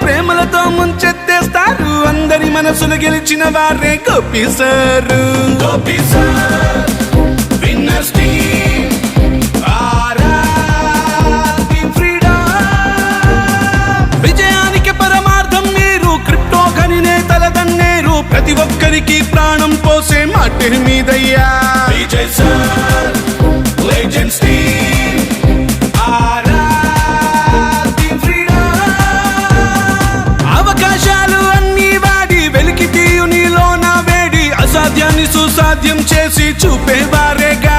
ప్రేమలతో ముంచెత్తేస్తారు. అందరి మనసులు గెలిచిన వారే Gopi sir. Gopi sir winners team విజయానికి పరమార్థం మీరు. క్రిప్టో గని నేతల దన్నేరు. ప్రతి ఒక్కరికి ప్రాణం పోసే మాటే మీదయ్యా. విజయ్ సార్ లెజెండ్స్ టీమ్ అవకాశాలు అన్ని వాడి వెలికి తీయు నీలోన వేడి. అసాధ్యాన్ని సుసాధ్యం చేసి చూపేవారేగా.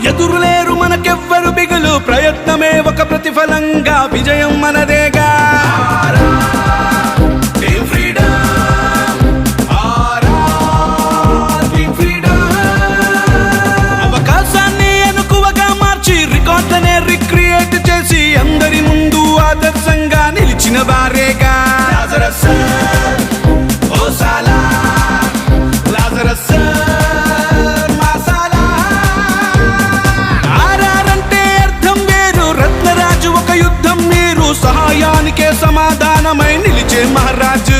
ఎదురులేరు మనకెవ్వరు బిగులు. ప్రయత్నమే ఒక ప్రతిఫలంగా విజయం మనదేగా. అవకాశాన్ని అనుకువగా మార్చి రికార్డులనే రిక్రియేట్ చేసి అందరి ముందు ఆదర్శంగా నిలిచిన వారేగా. లాజరస్ సార్ ఓ సాలా లాజరస్ సార్ సహాయానికే సమాధానమై నిలిచే మహారాజు.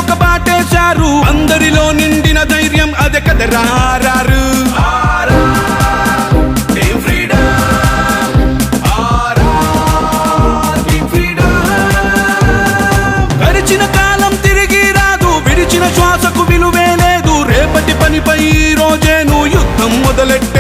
ఒక బాటేశారు. అందరిలో నిండిన ధైర్యం అదే కదరారు. గడిచిన కాలం తిరిగి రాదు. విడిచిన శ్వాసకు విలువే లేదు. రేపటి పనిపై రోజే నువ్వు యుద్ధం మొదలెట్టు.